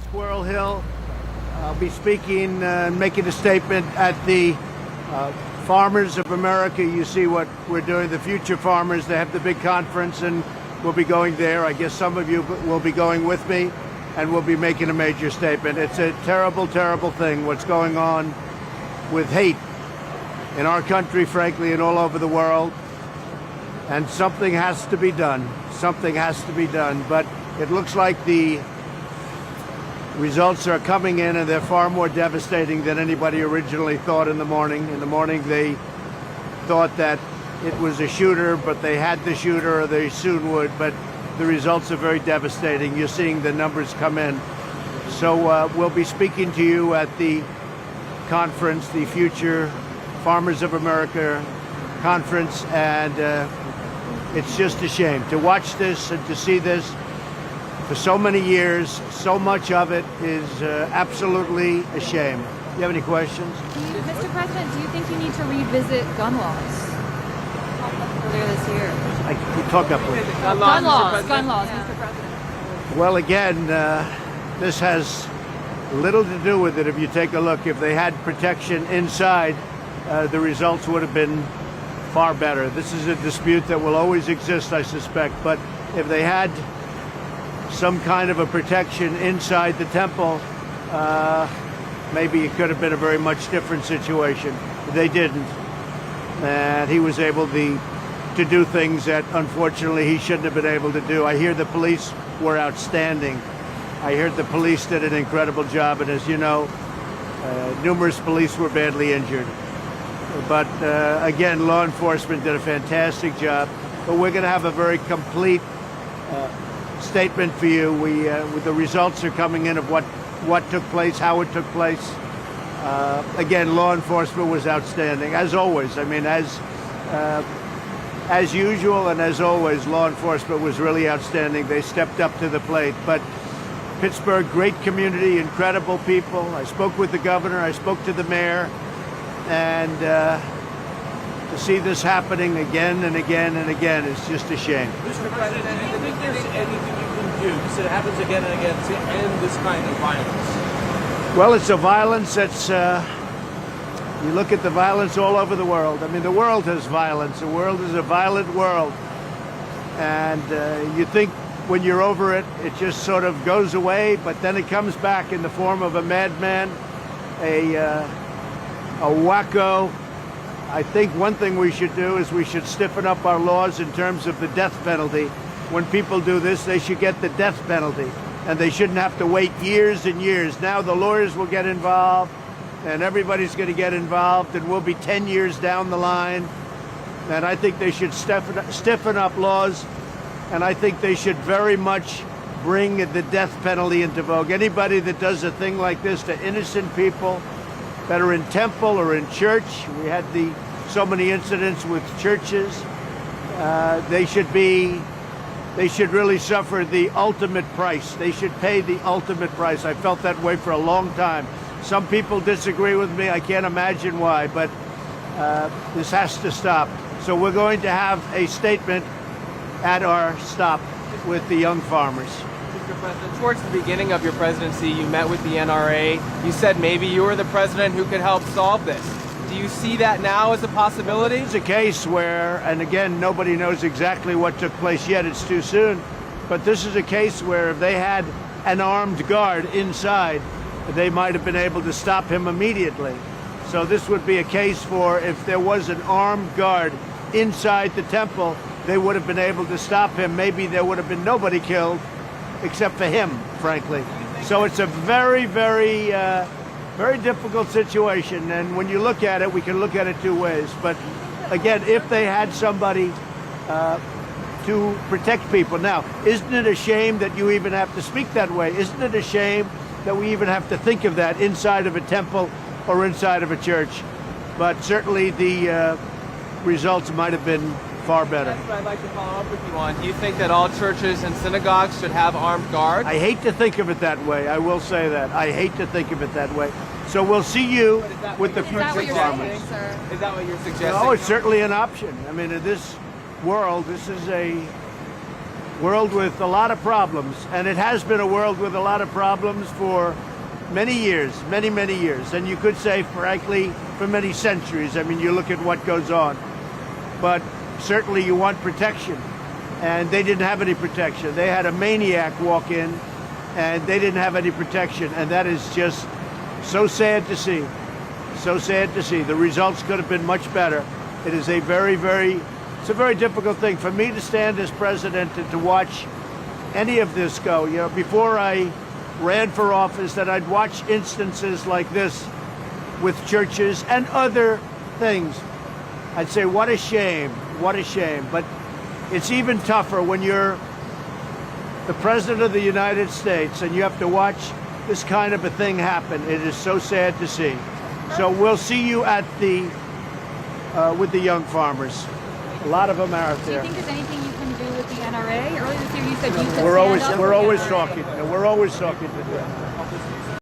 Squirrel Hill. I'll be speaking and making a statement at the Farmers of America. You see what we're doing, the Future Farmers. They have the big conference, and we'll be going there. I guess some of you will be going with me, and we'll be making a major statement. It's a terrible, terrible thing what's going on with hate in our country, frankly, and all over the world. And something has to be done. Something has to be done. But it looks like the results are coming in, and they're far more devastating than anybody originally thought in the morning. In the morning, they thought that it was a shooter, but they had the shooter, or they soon would. But the results are very devastating. You're seeing the numbers come in. So we'll be speaking to you at the conference, the Future Farmers of America conference, and it's just a shame to watch this and to see this for so many years. So much of it is absolutely a shame. You have any questions? Mr. President, do you think you need to revisit gun laws earlier this year? We talk up with Gun laws, Mr. President. Well, again, this has little to do with it. If you take a look, if they had protection inside, the results would have been far better. This is a dispute that will always exist, I suspect. But if they had some kind of a protection inside the temple, maybe it could have been a very much different situation. They didn't. And he was able to do things that, unfortunately, he shouldn't have been able to do. I hear the police were outstanding. I heard the police did an incredible job. And as you know, numerous police were badly injured. But again, law enforcement did a fantastic job. But we're going to have a very complete statement for you. The results are coming in of what took place, how it took place. Again, law enforcement was outstanding, as always. I mean, as usual and as always, law enforcement was really outstanding. They stepped up to the plate. But Pittsburgh, great community, incredible people. I spoke with the governor. I spoke to the mayor. And to see this happening again and again and again is just a shame. Mr. President, do you think there's anything you can do, because it happens again and again, to end this kind of violence? Well, it's a violence that's, you look at the violence all over the world. I mean, the world has violence. The world is a violent world. And you think when you're over it, it just sort of goes away, but then it comes back in the form of a madman, a wacko. I think one thing we should do is we should stiffen up our laws in terms of the death penalty. When people do this, they should get the death penalty, and they shouldn't have to wait years and years. Now the lawyers will get involved, and everybody's going to get involved, and we'll be 10 years down the line. And I think they should stiffen up laws, and I think they should very much bring the death penalty into vogue. Anybody that does a thing like this to innocent people that are in temple or in church, we had so many incidents with churches. They should really suffer the ultimate price. They should pay the ultimate price. I felt that way for a long time. Some people disagree with me. I can't imagine why, but this has to stop. So we're going to have a statement at our stop with the young farmers. Mr. President, towards the beginning of your presidency, you met with the NRA. You said maybe you were the president who could help solve this. Do you see that now as a possibility? It's a case where, and again, nobody knows exactly what took place yet. It's too soon. But this is a case where if they had an armed guard inside, they might have been able to stop him immediately. So this would be a case for if there was an armed guard inside the temple, they would have been able to stop him. Maybe there would have been nobody killed except for him, frankly. So it's a very, very, very difficult situation. And when you look at it, we can look at it two ways. But again, if they had somebody to protect people. Now, isn't it a shame that you even have to speak that way? Isn't it a shame that we even have to think of that inside of a temple or inside of a church? But certainly the results might have been far better. That's what I'd like to follow up with you on. Do you think that all churches and synagogues should have armed guards? I hate to think of it that way. I will say that. I hate to think of it that way. So we'll see you with the future farmers. Is that what you're suggesting? Oh, it's certainly an option. I mean, in this world, this is world with a lot of problems, and it has been a world with a lot of problems for many years, many years, and you could say, frankly, for many centuries. I mean, you look at what goes on, but certainly you want protection, and they didn't have any protection. They had a maniac walk in, and they didn't have any protection, and that is just so sad to see. So sad to see. The results could have been much better. It is a it's a very difficult thing for me to stand as president and to watch any of this go. You know, before I ran for office, that I'd watch instances like this with churches and other things. I'd say, what a shame, what a shame. But it's even tougher when you're the president of the United States and you have to watch this kind of a thing happen. It is so sad to see. So we'll see you at the with the young farmers. A lot of them are out Do you there. think there's anything you can do with the NRA? Earlier this year you said you could We're stand up for the always NRA. talking. We're always talking to them.